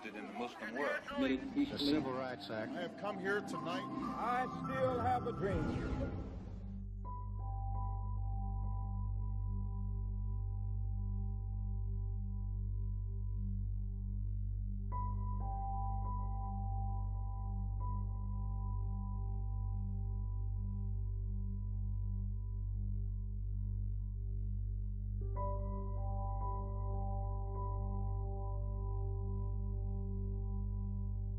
accepted in the Muslim world. The Civil Rights Act. I have come here tonight. I still have a dream.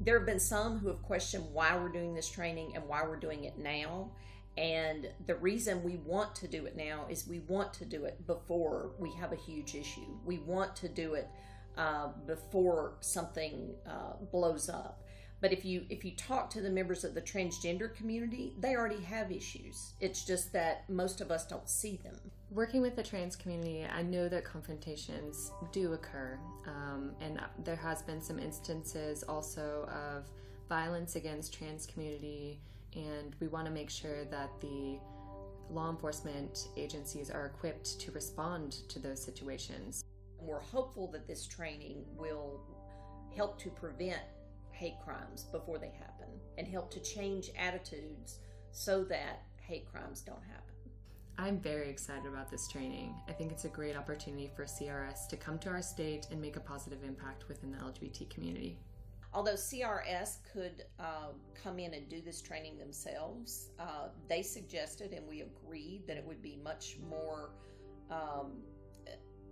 There have been some who have questioned why we're doing this training and why we're doing it now. And the reason we want to do it now is we want to do it before we have a huge issue. We want to do it before something blows up. But if you talk to the members of the transgender community, they already have issues. It's just that most of us don't see them. Working with the trans community, I know that confrontations do occur, and there has been some instances also of violence against trans community, and we want to make sure that the law enforcement agencies are equipped to respond to those situations. We're hopeful that this training will help to prevent hate crimes before they happen and help to change attitudes so that hate crimes don't happen. I'm very excited about this training. I think it's a great opportunity for CRS to come to our state and make a positive impact within the LGBT community. Although CRS could come in and do this training themselves, they suggested and we agreed that it would be much more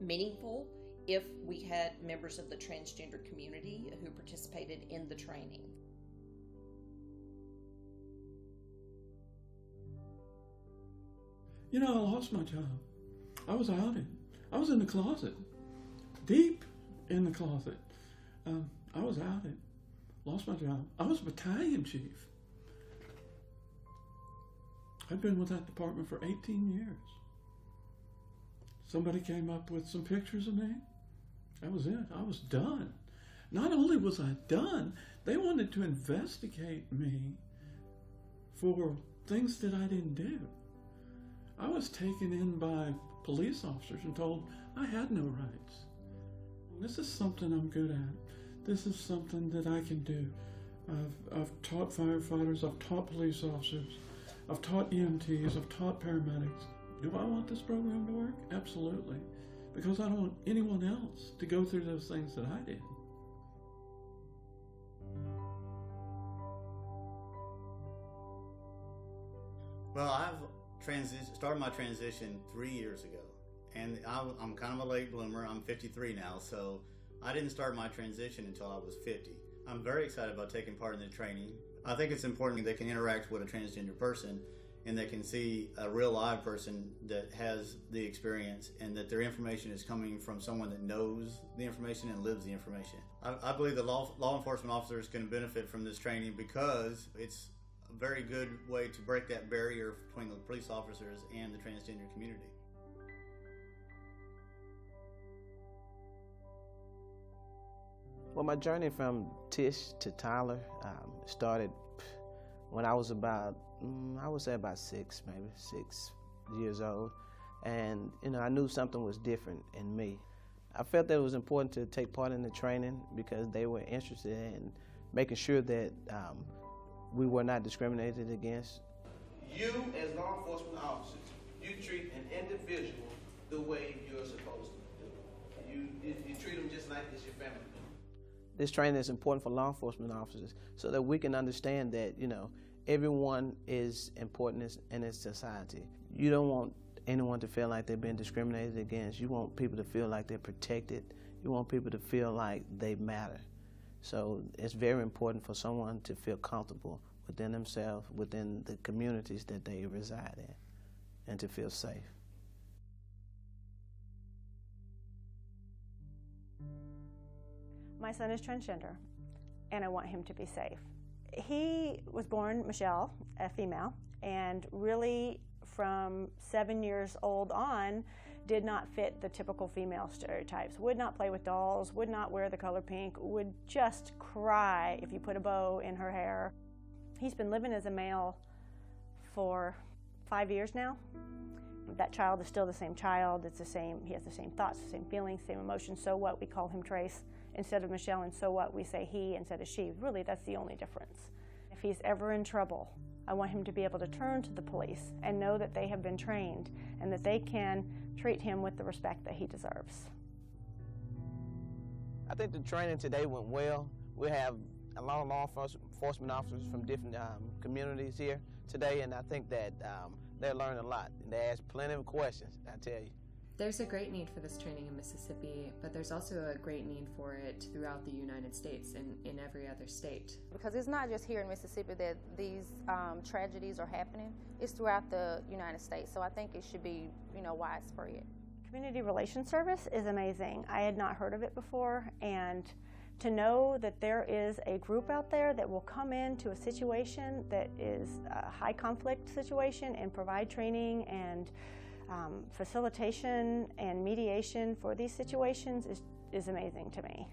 meaningful if we had members of the transgender community who participated in the training. You know, I lost my job. I was outed. I was in the closet, deep in the closet. I was outed, lost my job. I was battalion chief. I've been with that department for 18 years. Somebody came up with some pictures of me. That was it. I was done. Not only was I done, they wanted to investigate me for things that I didn't do. I was taken in by police officers and told I had no rights. This is something I'm good at. This is something that I can do. I've taught firefighters, I've taught police officers, I've taught EMTs, I've taught paramedics. Do I want this program to work? Absolutely. Because I don't want anyone else to go through those things that I did. Well, I've started my transition 3 years ago, and I'm kind of a late bloomer. I'm 53 now, so I didn't start my transition until I was 50. I'm very excited about taking part in the training. I think it's important that they can interact with a transgender person and they can see a real live person that has the experience and that their information is coming from someone that knows the information and lives the information. I believe that law enforcement officers can benefit from this training because it's a very good way to break that barrier between the police officers and the transgender community. Well, my journey from Tish to Tyler started when I was about, I would say about 6 years old. And, you know, I knew something was different in me. I felt that it was important to take part in the training because they were interested in making sure that we were not discriminated against. You, as law enforcement officers, you treat an individual the way you're supposed to do. You treat them just like it's your family. This training is important for law enforcement officers so that we can understand that, you know, everyone is important in this society. You don't want anyone to feel like they're being discriminated against. You want people to feel like they're protected. You want people to feel like they matter. So it's very important for someone to feel comfortable within themselves, within the communities that they reside in, and to feel safe. My son is transgender, and I want him to be safe. He was born Michelle, a female, and really from 7 years old on did not fit the typical female stereotypes. Would not play with dolls, would not wear the color pink, would just cry if you put a bow in her hair. He's been living as a male for 5 years now. That child is still the same child. It's the same, he has the same thoughts, the same feelings, same emotions. So what? We call him Trace. Instead of Michelle and so what, we say he instead of she. Really, that's the only difference. If he's ever in trouble, I want him to be able to turn to the police and know that they have been trained and that they can treat him with the respect that he deserves. I think the training today went well. We have a lot of law enforcement officers from different communities here today, and I think that they learned a lot. And they asked plenty of questions, I tell you. There's a great need for this training in Mississippi, but there's also a great need for it throughout the United States and in every other state. Because it's not just here in Mississippi that these tragedies are happening, it's throughout the United States. So I think it should be, widespread. Community Relations Service is amazing. I had not heard of it before, and to know that there is a group out there that will come into a situation that is a high conflict situation and provide training and facilitation and mediation for these situations is amazing to me.